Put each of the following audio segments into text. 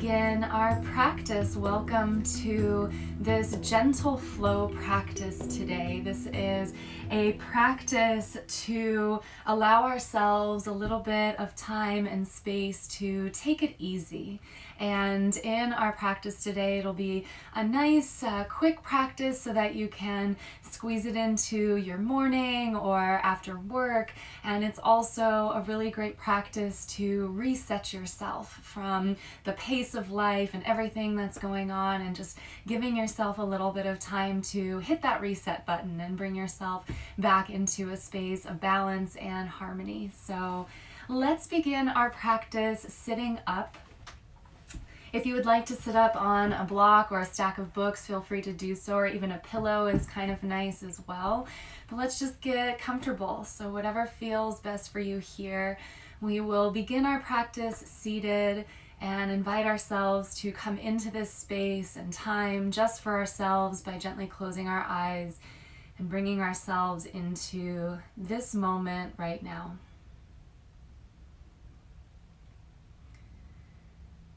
begin our practice. Welcome to this gentle flow practice today. This is a practice to allow ourselves a little bit of time and space to take it easy. And in our practice today, it'll be a nice, quick practice so that you can squeeze it into your morning or after work. And it's also a really great practice to reset yourself from the pace of life and everything that's going on, and just giving yourself a little bit of time to hit that reset button and bring yourself back into a space of balance and harmony. So let's begin our practice sitting up. If you would like to sit up on a block or a stack of books, feel free to do so, or even a pillow is kind of nice as well. But let's just get comfortable. So whatever feels best for you here. We will begin our practice seated and invite ourselves to come into this space and time just for ourselves by gently closing our eyes and bringing ourselves into this moment right now.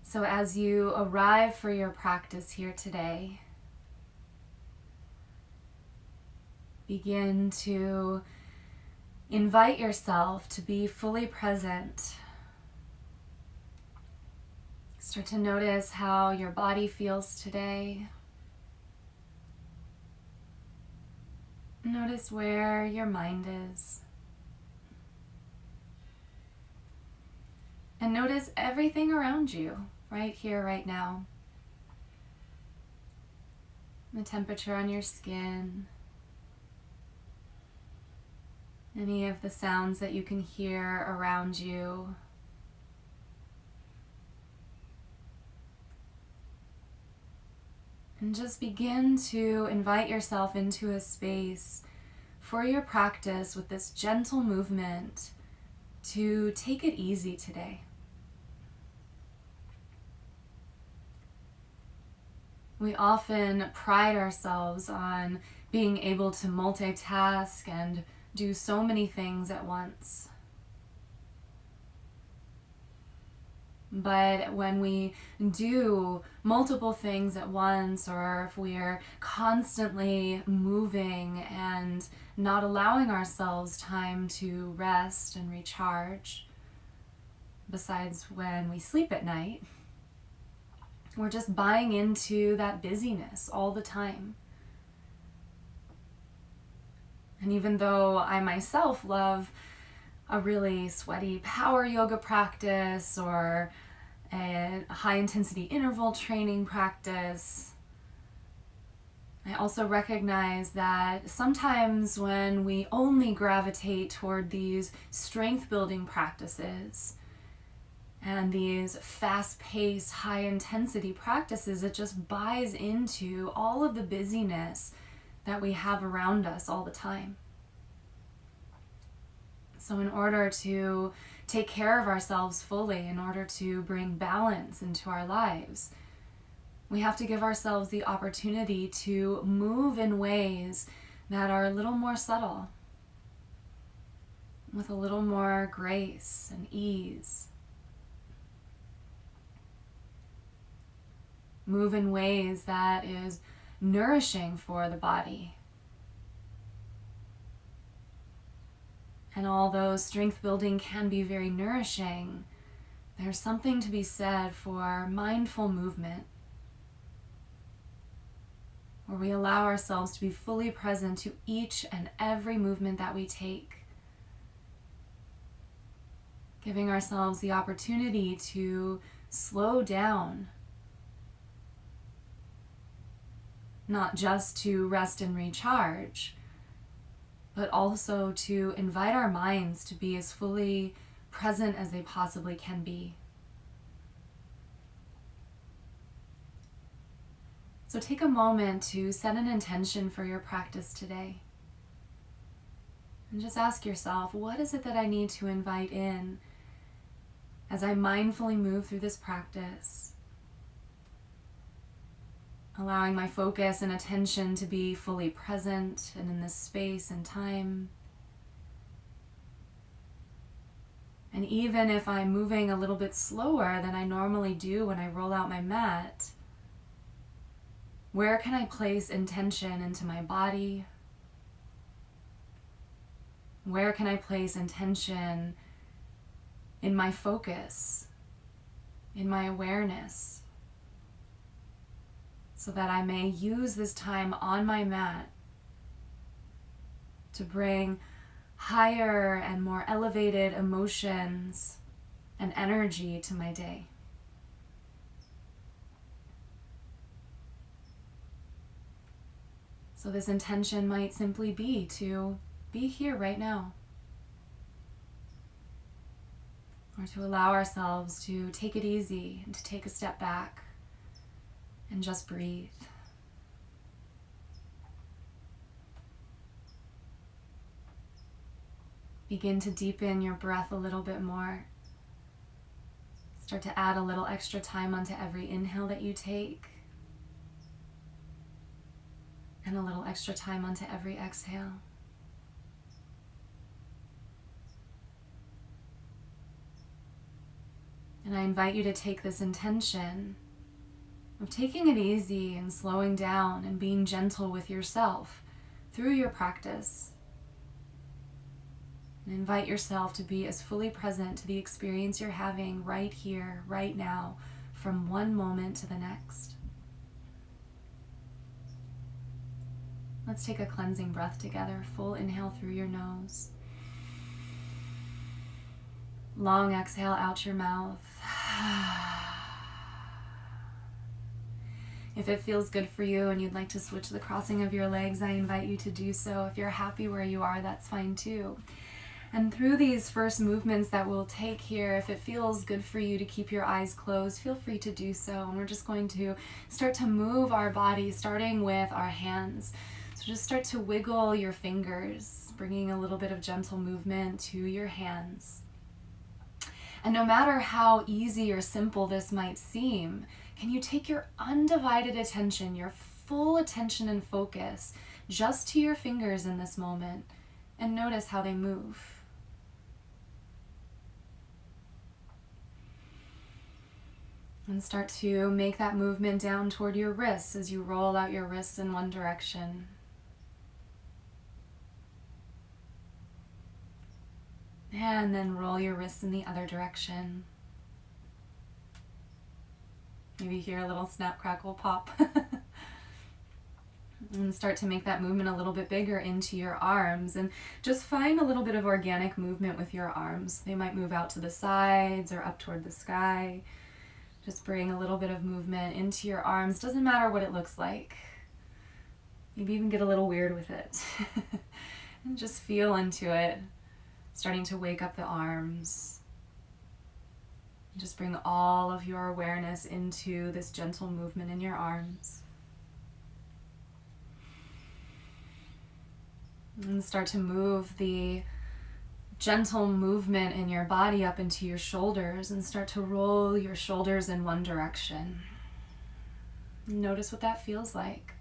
So as you arrive for your practice here today, begin to invite yourself to be fully present. Start to notice how your body feels today. Notice where your mind is. And notice everything around you. Right here, right now. The temperature on your skin. Any of the sounds that you can hear around you. And just begin to invite yourself into a space for your practice with this gentle movement to take it easy today. We often pride ourselves on being able to multitask and do so many things at once. But when we do multiple things at once, or if we're constantly moving and not allowing ourselves time to rest and recharge, besides when we sleep at night, we're just buying into that busyness all the time. And even though I myself love a really sweaty power yoga practice or a high intensity interval training practice, I also recognize that sometimes when we only gravitate toward these strength building practices and these fast-paced, high-intensity practices, it just buys into all of the busyness that we have around us all the time. So in order to take care of ourselves fully, in order to bring balance into our lives, we have to give ourselves the opportunity to move in ways that are a little more subtle, with a little more grace and ease. Move in ways that is nourishing for the body. And although strength building can be very nourishing, there's something to be said for mindful movement, where we allow ourselves to be fully present to each and every movement that we take, giving ourselves the opportunity to slow down, not just to rest and recharge, but also to invite our minds to be as fully present as they possibly can be. So take a moment to set an intention for your practice today. And just ask yourself, what is it that I need to invite in as I mindfully move through this practice? Allowing my focus and attention to be fully present and in this space and time. And even if I'm moving a little bit slower than I normally do when I roll out my mat, where can I place intention into my body? Where can I place intention in my focus, in my awareness, so that I may use this time on my mat to bring higher and more elevated emotions and energy to my day. So this intention might simply be to be here right now, or to allow ourselves to take it easy and to take a step back and just breathe. Begin to deepen your breath a little bit more. Start to add a little extra time onto every inhale that you take, and a little extra time onto every exhale. And I invite you to take this intention of taking it easy and slowing down and being gentle with yourself through your practice. And invite yourself to be as fully present to the experience you're having right here, right now, from one moment to the next. Let's take a cleansing breath together. Full inhale through your nose. Long exhale out your mouth. If it feels good for you and you'd like to switch the crossing of your legs, I invite you to do so. If you're happy where you are, that's fine too. And through these first movements that we'll take here, if it feels good for you to keep your eyes closed, feel free to do so. And we're just going to start to move our body, starting with our hands. So just start to wiggle your fingers, bringing a little bit of gentle movement to your hands. And no matter how easy or simple this might seem, can you take your undivided attention, your full attention and focus just to your fingers in this moment, and notice how they move. And start to make that movement down toward your wrists as you roll out your wrists in one direction. And then roll your wrists in the other direction. Maybe hear a little snap, crackle, pop. And start to make that movement a little bit bigger into your arms. And just find a little bit of organic movement with your arms. They might move out to the sides or up toward the sky. Just bring a little bit of movement into your arms. Doesn't matter what it looks like. Maybe even get a little weird with it. And just feel into it. Starting to wake up the arms. Just bring all of your awareness into this gentle movement in your arms. And start to move the gentle movement in your body up into your shoulders and start to roll your shoulders in one direction. Notice what that feels like.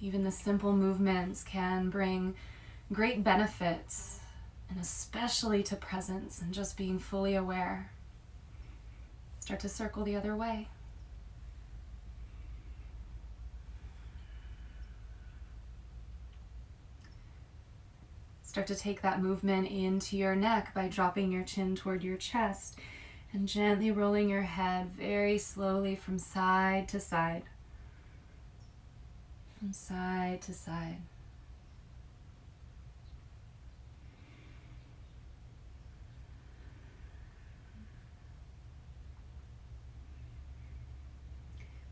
Even the simple movements can bring great benefits, and especially to presence and just being fully aware. Start to circle the other way. Start to take that movement into your neck by dropping your chin toward your chest and gently rolling your head very slowly from side to side. From side to side.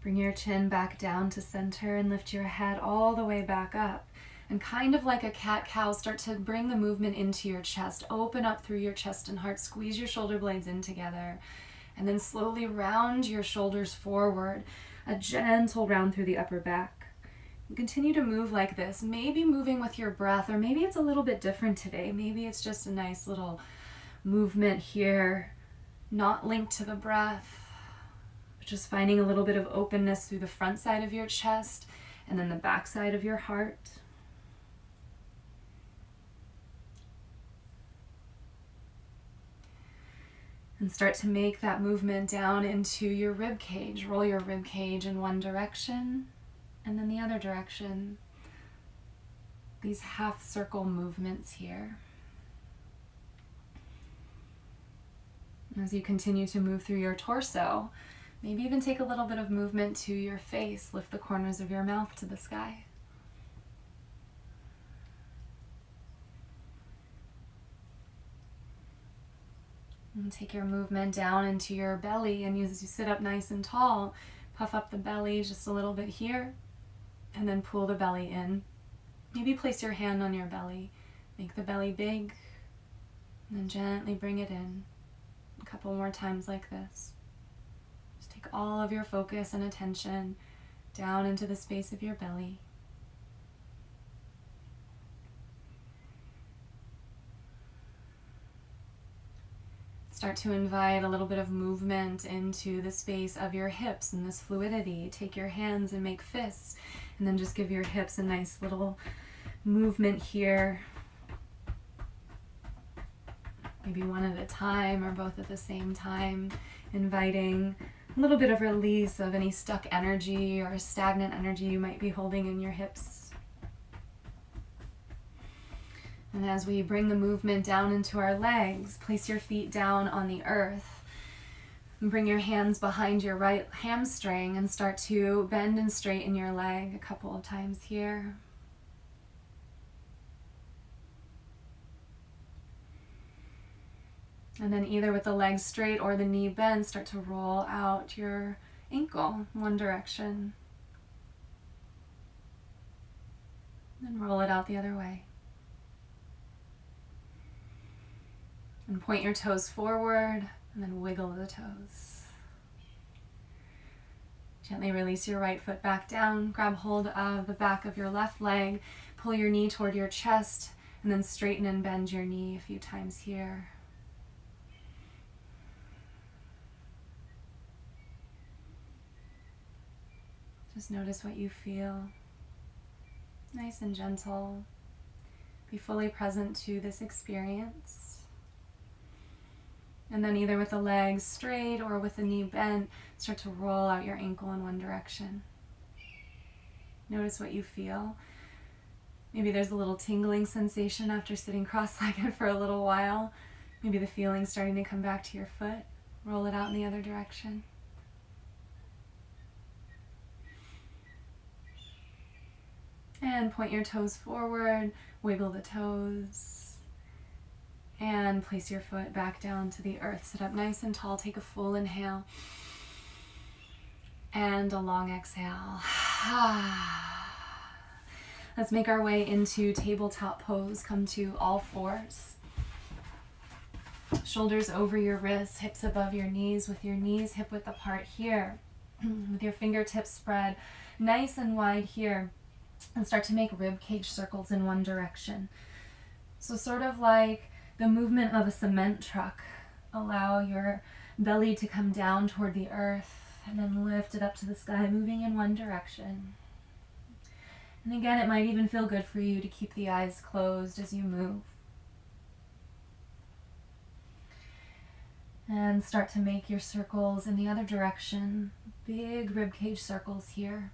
Bring your chin back down to center and lift your head all the way back up. And kind of like a cat-cow, start to bring the movement into your chest. Open up through your chest and heart. Squeeze your shoulder blades in together. And then slowly round your shoulders forward. A gentle round through the upper back. And continue to move like this. Maybe moving with your breath, or maybe it's a little bit different today. Maybe it's just a nice little movement here, not linked to the breath. But just finding a little bit of openness through the front side of your chest and then the back side of your heart. And start to make that movement down into your rib cage. Roll your rib cage in one direction and then the other direction. These half circle movements here. As you continue to move through your torso, maybe even take a little bit of movement to your face. Lift the corners of your mouth to the sky. And take your movement down into your belly, and as you sit up nice and tall, puff up the belly just a little bit here, and then pull the belly in. Maybe place your hand on your belly. Make the belly big, and then gently bring it in. A couple more times like this. Just take all of your focus and attention down into the space of your belly. Start to invite a little bit of movement into the space of your hips and this fluidity. Take your hands and make fists, and then just give your hips a nice little movement here. Maybe one at a time or both at the same time, inviting a little bit of release of any stuck energy or stagnant energy you might be holding in your hips. And as we bring the movement down into our legs, place your feet down on the earth. And bring your hands behind your right hamstring and start to bend and straighten your leg a couple of times here. And then either with the legs straight or the knee bent, start to roll out your ankle one direction. And roll it out the other way. And point your toes forward, and then wiggle the toes. Gently release your right foot back down. Grab hold of the back of your left leg. Pull your knee toward your chest, and then straighten and bend your knee a few times here. Just notice what you feel. Nice and gentle. Be fully present to this experience. And then either with the legs straight or with the knee bent, start to roll out your ankle in one direction. Notice what you feel. Maybe there's a little tingling sensation after sitting cross-legged for a little while. Maybe the feeling's starting to come back to your foot. Roll it out in the other direction. And point your toes forward, wiggle the toes. And place your foot back down to the earth. Sit up nice and tall. Take a full inhale. And a long exhale. Let's make our way into tabletop pose. Come to all fours. Shoulders over your wrists, hips above your knees, with your knees hip width apart here. With your fingertips spread nice and wide here. And start to make rib cage circles in one direction. So sort of like the movement of a cement truck. Allow your belly to come down toward the earth and then lift it up to the sky, moving in one direction. And again, it might even feel good for you to keep the eyes closed as you move. And start to make your circles in the other direction. Big ribcage circles here.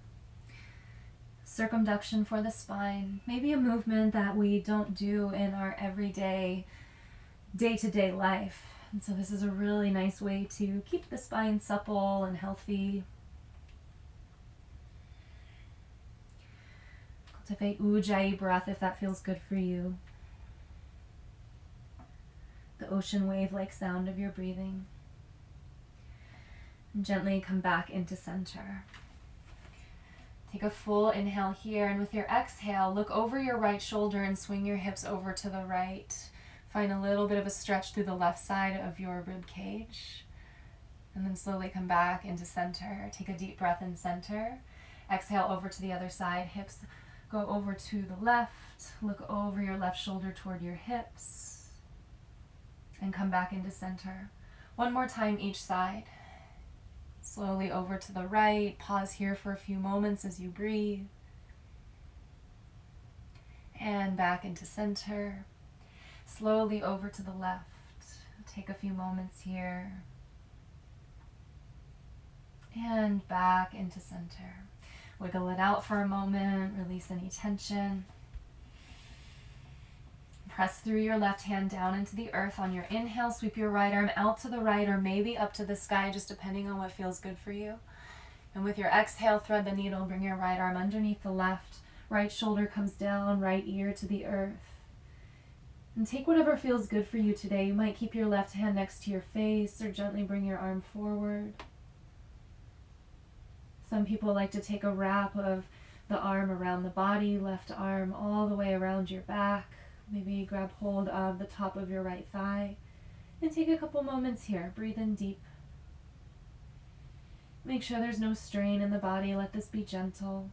Circumduction for the spine. Maybe a movement that we don't do in our everyday, day-to-day life. And so this is a really nice way to keep the spine supple and healthy. Cultivate Ujjayi breath if that feels good for you. The ocean wave-like sound of your breathing. And gently come back into center. Take a full inhale here, and with your exhale, look over your right shoulder and swing your hips over to the right. Find a little bit of a stretch through the left side of your rib cage. And then slowly come back into center. Take a deep breath in center. Exhale over to the other side. Hips go over to the left. Look over your left shoulder toward your hips. And come back into center. One more time each side. Slowly over to the right. Pause here for a few moments as you breathe. And back into center. Slowly over to the left. Take a few moments here. And back into center. Wiggle it out for a moment. Release any tension. Press through your left hand down into the earth. On your inhale, sweep your right arm out to the right or maybe up to the sky, just depending on what feels good for you. And with your exhale, thread the needle. Bring your right arm underneath the left. Right shoulder comes down, right ear to the earth. And take whatever feels good for you today. You might keep your left hand next to your face or gently bring your arm forward. Some people like to take a wrap of the arm around the body, left arm all the way around your back. Maybe grab hold of the top of your right thigh and take a couple moments here. Breathe in deep. Make sure there's no strain in the body. Let this be gentle.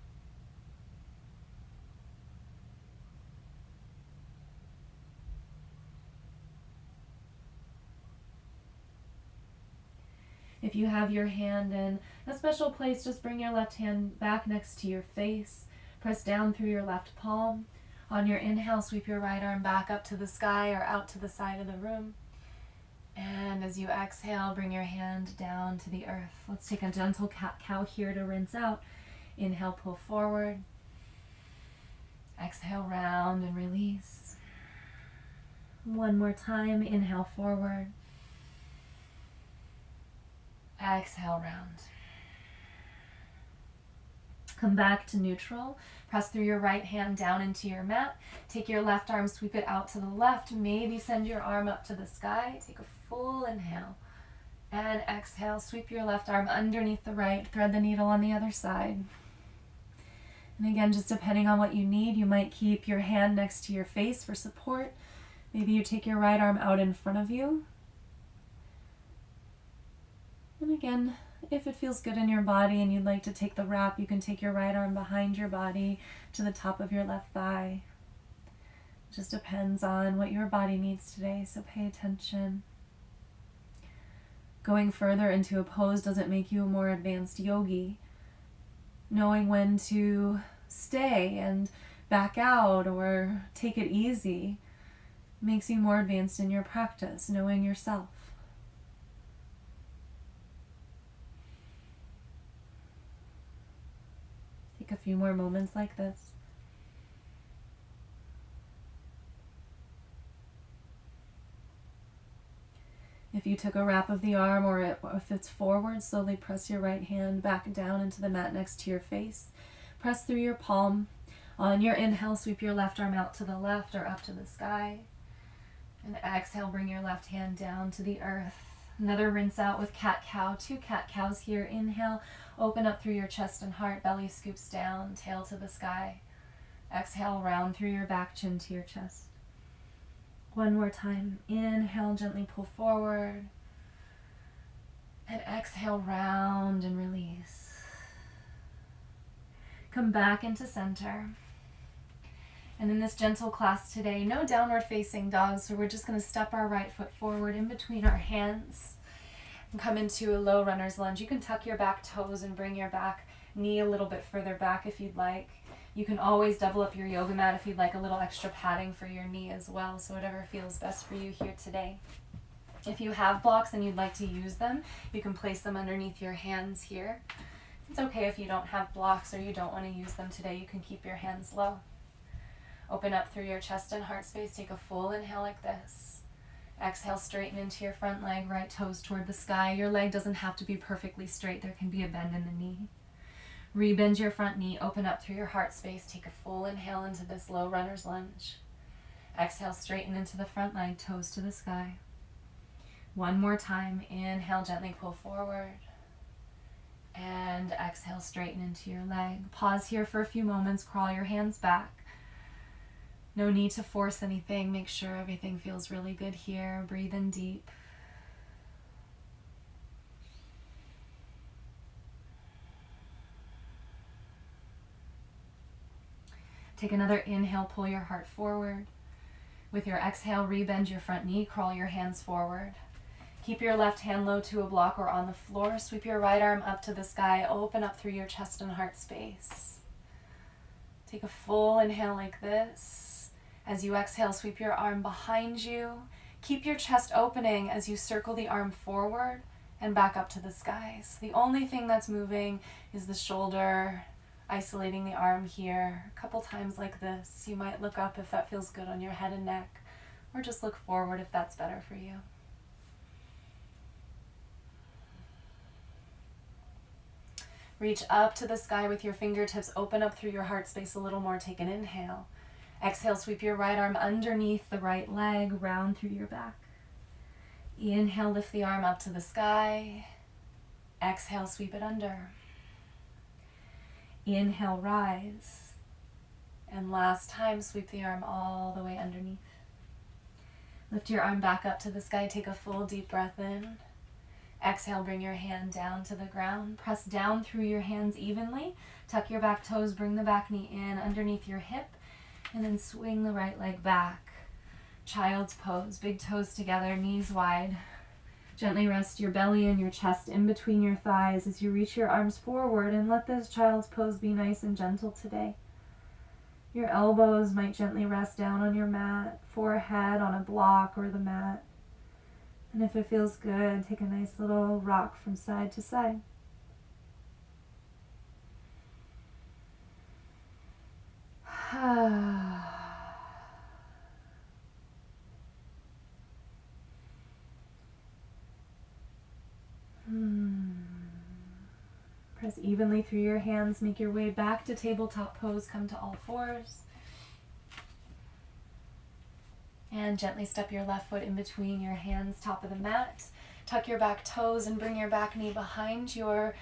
If you have your hand in a special place, just bring your left hand back next to your face. Press down through your left palm. On your inhale, sweep your right arm back up to the sky or out to the side of the room. And as you exhale, bring your hand down to the earth. Let's take a gentle cat-cow here to rinse out. Inhale, pull forward. Exhale, round and release. One more time. Inhale, forward. Exhale, round. Come back to neutral. Press through your right hand down into your mat. Take your left arm, sweep it out to the left. Maybe send your arm up to the sky. Take a full inhale. And exhale, sweep your left arm underneath the right. Thread the needle on the other side. And again, just depending on what you need, you might keep your hand next to your face for support. Maybe you take your right arm out in front of you. And again, if it feels good in your body and you'd like to take the wrap, you can take your right arm behind your body to the top of your left thigh. It just depends on what your body needs today, so pay attention. Going further into a pose doesn't make you a more advanced yogi. Knowing when to stay and back out or take it easy makes you more advanced in your practice, knowing yourself. Take a few more moments like this. If you took a wrap of the arm or if it's forward, slowly press your right hand back down into the mat next to your face. Press through your palm. On your inhale, sweep your left arm out to the left or up to the sky. And exhale, bring your left hand down to the earth. Another rinse out with cat-cow. 2 cat-cows here. Inhale, open up through your chest and heart. Belly scoops down, tail to the sky. Exhale, round through your back, chin to your chest. One more time. Inhale, gently pull forward. And exhale, round and release. Come back into center. And in this gentle class today, no downward facing dog, so we're just going to step our right foot forward in between our hands and come into a low runner's lunge. You can tuck your back toes and bring your back knee a little bit further back if you'd like. You can always double up your yoga mat if you'd like a little extra padding for your knee as well, so whatever feels best for you here today. If you have blocks and you'd like to use them, you can place them underneath your hands here. It's okay if you don't have blocks or you don't want to use them today. You can keep your hands low. Open up through your chest and heart space. Take a full inhale like this. Exhale, straighten into your front leg, right toes toward the sky. Your leg doesn't have to be perfectly straight. There can be a bend in the knee. Rebend your front knee. Open up through your heart space. Take a full inhale into this low runner's lunge. Exhale, straighten into the front leg, toes to the sky. One more time. Inhale, gently pull forward. And exhale, straighten into your leg. Pause here for a few moments. Crawl your hands back. No need to force anything. Make sure everything feels really good here. Breathe in deep. Take another inhale, pull your heart forward. With your exhale, rebend your front knee, crawl your hands forward. Keep your left hand low to a block or on the floor. Sweep your right arm up to the sky. Open up through your chest and heart space. Take a full inhale like this. As you exhale, sweep your arm behind you. Keep your chest opening as you circle the arm forward and back up to the skies. The only thing that's moving is the shoulder, isolating the arm here. A couple times like this. You might look up if that feels good on your head and neck, or just look forward if that's better for you. Reach up to the sky with your fingertips. Open up through your heart space a little more. Take an inhale. Exhale, sweep your right arm underneath the right leg, round through your back. Inhale, lift the arm up to the sky. Exhale, sweep it under. Inhale, rise. And last time, sweep the arm all the way underneath. Lift your arm back up to the sky. Take a full deep breath in. Exhale, bring your hand down to the ground. Press down through your hands evenly. Tuck your back toes, bring the back knee in underneath your hip, and then swing the right leg back. Child's pose, big toes together, knees wide. Gently rest your belly and your chest in between your thighs as you reach your arms forward, and let this child's pose be nice and gentle today. Your elbows might gently rest down on your mat, forehead on a block or the mat. And if it feels good, take a nice little rock from side to side. Press evenly through your hands. Make your way back to tabletop pose. Come to all fours. And gently step your left foot in between your hands, top of the mat. Tuck your back toes and bring your back knee behind your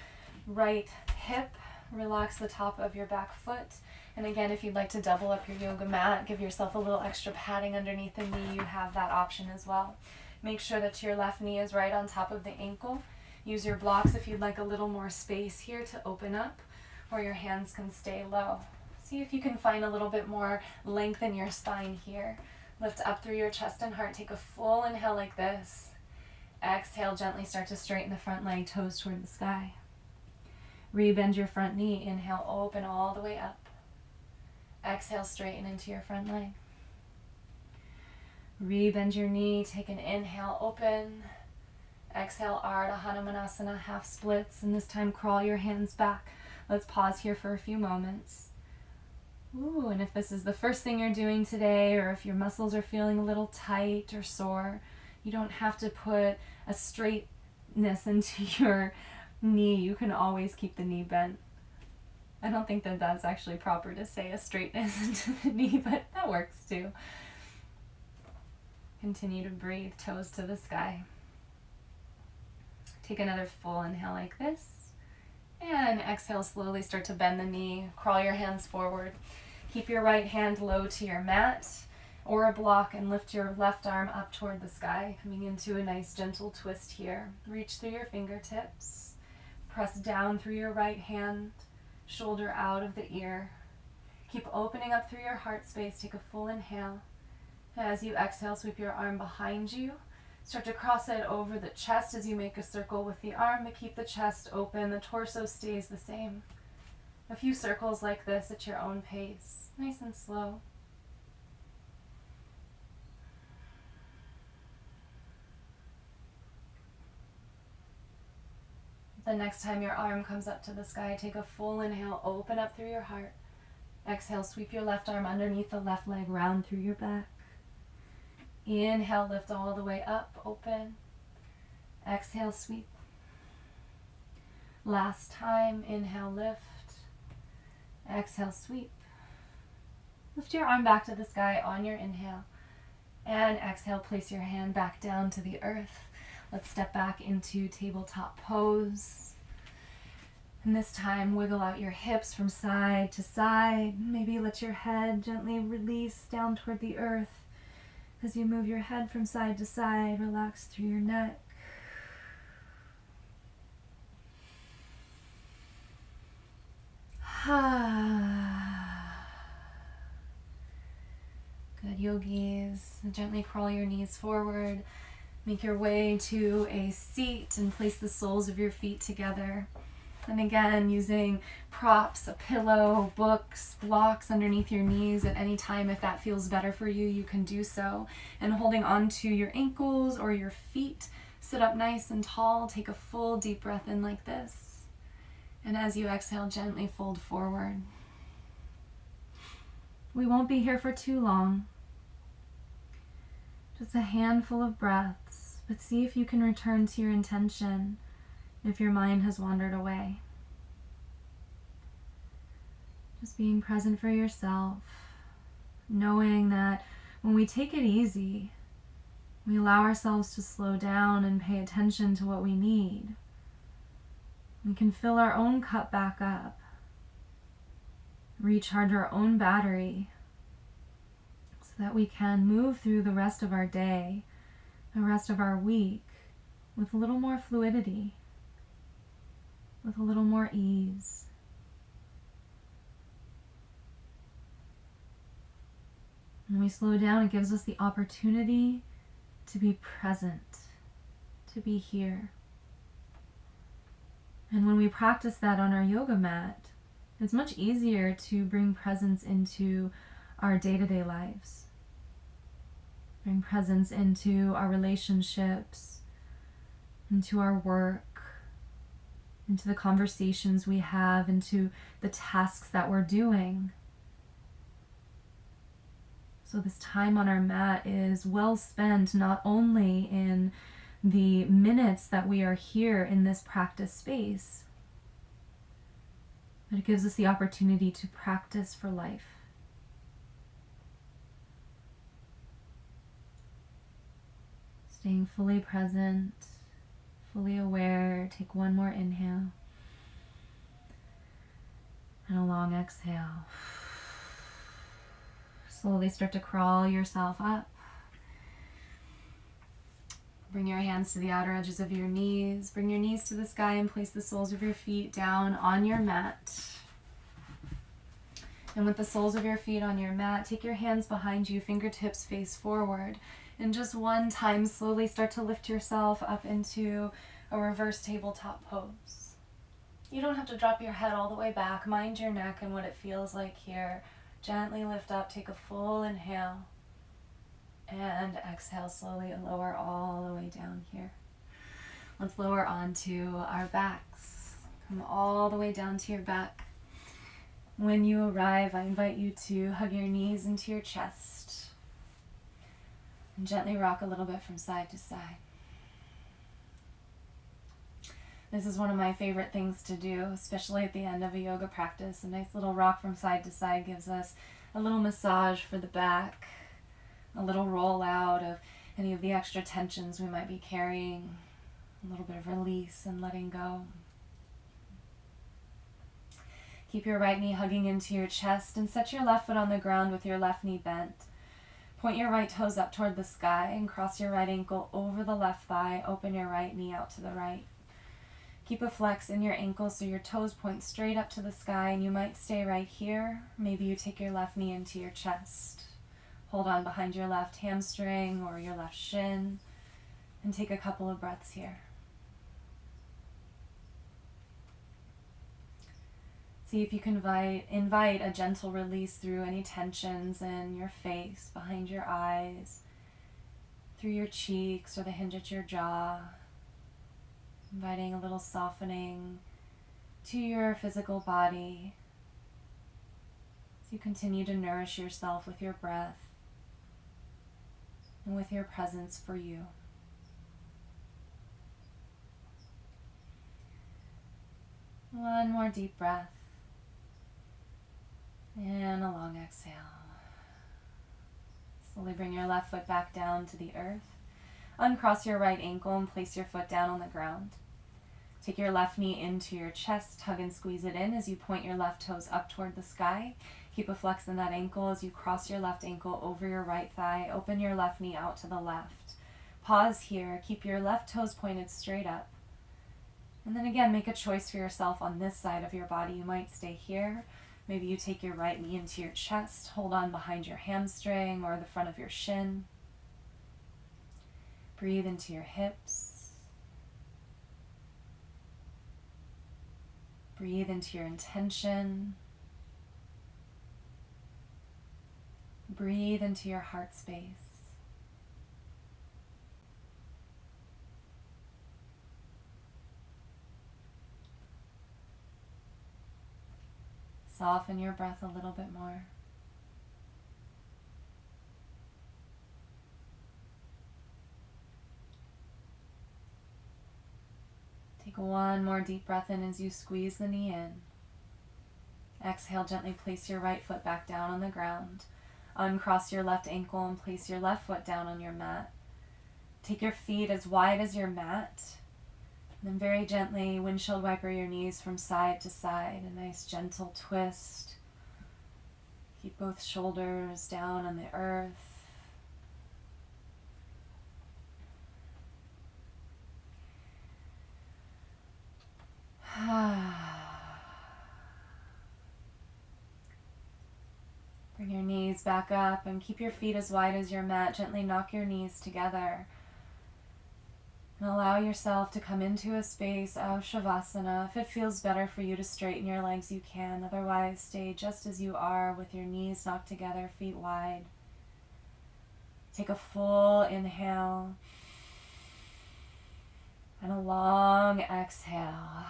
right hip. Relax the top of your back foot. And again, if you'd like to double up your yoga mat, give yourself a little extra padding underneath the knee, you have that option as well. Make sure that your left knee is right on top of the ankle. Use your blocks if you'd like a little more space here to open up, or your hands can stay low. See if you can find a little bit more length in your spine here. Lift up through your chest and heart. Take a full inhale like this. Exhale, gently start to straighten the front leg, toes toward the sky. Rebend your front knee. Inhale, open all the way up. Exhale, straighten into your front leg. Rebend your knee. Take an inhale, open. Exhale, Ardha Hanumanasana, half splits. And this time, crawl your hands back. Let's pause here for a few moments. Ooh, and if this is the first thing you're doing today, or if your muscles are feeling a little tight or sore, you don't have to put a straightness into your knee. You can always keep the knee bent. I don't think that that's actually proper to say a straightness into the knee, but that works too. Continue to breathe, toes to the sky. Take another full inhale like this. And exhale, slowly start to bend the knee. Crawl your hands forward. Keep your right hand low to your mat or a block, and lift your left arm up toward the sky, coming into a nice gentle twist here. Reach through your fingertips. Press down through your right hand, shoulder out of the ear. Keep opening up through your heart space. Take a full inhale. As you exhale, sweep your arm behind you. Start to cross it over the chest as you make a circle with the arm, but keep the chest open. The torso stays the same. A few circles like this at your own pace, nice and slow. The next time your arm comes up to the sky, take a full inhale, open up through your heart. Exhale, sweep your left arm underneath the left leg, round through your back. Inhale, lift all the way up, open. Exhale, sweep. Last time, inhale, lift. Exhale, sweep. Lift your arm back to the sky on your inhale. And exhale, place your hand back down to the earth. Let's step back into tabletop pose. And this time, wiggle out your hips from side to side. Maybe let your head gently release down toward the earth. As you move your head from side to side, relax through your neck. Good, yogis. Gently crawl your knees forward. Make your way to a seat and place the soles of your feet together. And again, using props, a pillow, books, blocks underneath your knees at any time. If that feels better for you, you can do so. And holding onto your ankles or your feet, sit up nice and tall. Take a full deep breath in like this. And as you exhale, gently fold forward. We won't be here for too long. Just a handful of breaths, but see if you can return to your intention if your mind has wandered away. Just being present for yourself, knowing that when we take it easy, we allow ourselves to slow down and pay attention to what we need. We can fill our own cup back up, recharge our own battery, so that we can move through the rest of our day, the rest of our week, with a little more fluidity, with a little more ease. When we slow down, it gives us the opportunity to be present, to be here. And when we practice that on our yoga mat, it's much easier to bring presence into our day-to-day lives. Bring presence into our relationships, into our work, into the conversations we have, into the tasks that we're doing. So this time on our mat is well spent not only in the minutes that we are here in this practice space, but it gives us the opportunity to practice for life. Staying fully present, fully aware. Take one more inhale and a long exhale. Slowly start to crawl yourself up. Bring your hands to the outer edges of your knees. Bring your knees to the sky and place the soles of your feet down on your mat. And with the soles of your feet on your mat, take your hands behind you, fingertips face forward. And just one time, slowly start to lift yourself up into a reverse tabletop pose. You don't have to drop your head all the way back. Mind your neck and what it feels like here. Gently lift up, take a full inhale. And exhale slowly and lower all the way down here. Let's lower onto our backs. Come all the way down to your back. When you arrive, I invite you to hug your knees into your chest. And gently rock a little bit from side to side. This is one of my favorite things to do, especially at the end of a yoga practice. A nice little rock from side to side gives us a little massage for the back, a little roll out of any of the extra tensions we might be carrying, a little bit of release and letting go. Keep your right knee hugging into your chest and set your left foot on the ground with your left knee bent. Point your right toes up toward the sky and cross your right ankle over the left thigh. Open your right knee out to the right. Keep a flex in your ankle so your toes point straight up to the sky, and you might stay right here. Maybe you take your left knee into your chest. Hold on behind your left hamstring or your left shin and take a couple of breaths here. See if you can invite a gentle release through any tensions in your face, behind your eyes, through your cheeks or the hinge at your jaw. Inviting a little softening to your physical body as you continue to nourish yourself with your breath and with your presence for you. One more deep breath. And a long exhale. Slowly bring your left foot back down to the earth. Uncross your right ankle and place your foot down on the ground. Take your left knee into your chest, hug and squeeze it in as you point your left toes up toward the sky. Keep a flex in that ankle as you cross your left ankle over your right thigh. Open your left knee out to the left. Pause here. Keep your left toes pointed straight up. And then again, make a choice for yourself on this side of your body. You might stay here. Maybe you take your right knee into your chest, hold on behind your hamstring or the front of your shin. Breathe into your hips. Breathe into your intention. Breathe into your heart space. Soften your breath a little bit more. Take one more deep breath in as you squeeze the knee in. Exhale, gently place your right foot back down on the ground. Uncross your left ankle and place your left foot down on your mat. Take your feet as wide as your mat. And then very gently windshield wiper your knees from side to side. A nice gentle twist. Keep both shoulders down on the earth. Bring your knees back up and keep your feet as wide as your mat. Gently knock your knees together. And allow yourself to come into a space of Shavasana. If it feels better for you to straighten your legs, you can. Otherwise, stay just as you are with your knees knocked together, feet wide. Take a full inhale and a long exhale.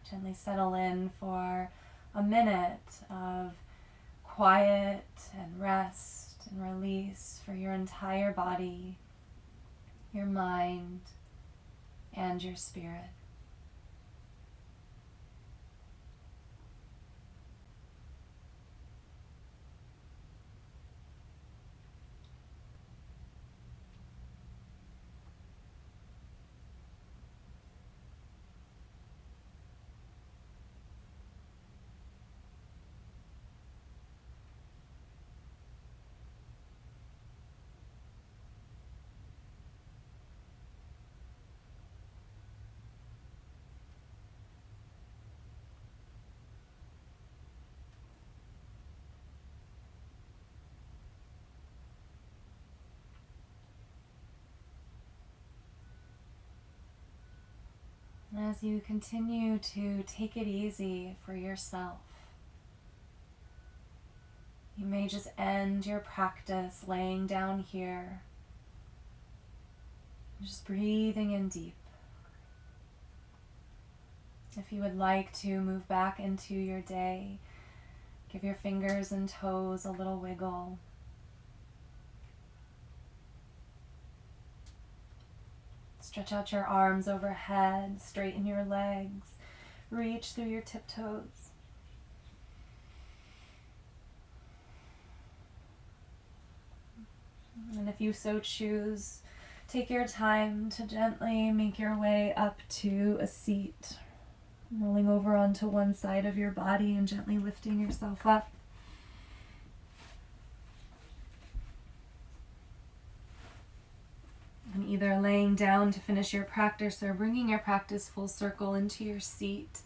Gently settle in for a minute of quiet and rest and release for your entire body, your mind, and your spirit. As you continue to take it easy for yourself, you may just end your practice laying down here, just breathing in deep. If you would like to move back into your day, give your fingers and toes a little wiggle. Stretch out your arms overhead, straighten your legs, reach through your tiptoes. And if you so choose, take your time to gently make your way up to a seat, rolling over onto one side of your body and gently lifting yourself up. And either laying down to finish your practice or bringing your practice full circle into your seat.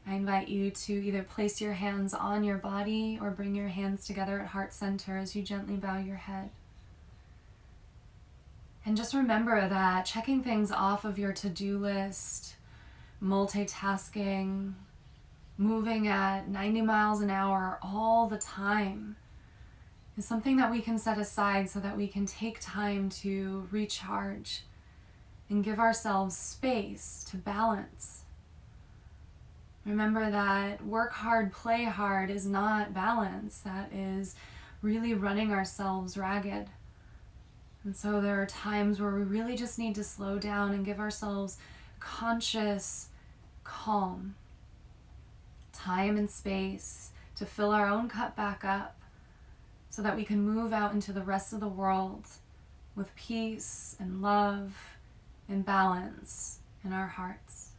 I invite you to either place your hands on your body or bring your hands together at heart center as you gently bow your head. And just remember that checking things off of your to-do list, multitasking, moving at 90 miles an hour all the time is something that we can set aside so that we can take time to recharge and give ourselves space to balance. Remember that work hard, play hard is not balance. That is really running ourselves ragged. And so there are times where we really just need to slow down and give ourselves conscious calm, time and space to fill our own cup back up, so that we can move out into the rest of the world with peace and love and balance in our hearts.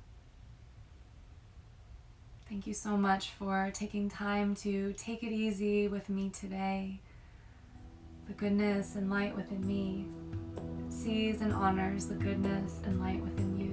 Thank you so much for taking time to take it easy with me today. The goodness and light within me sees and honors the goodness and light within you.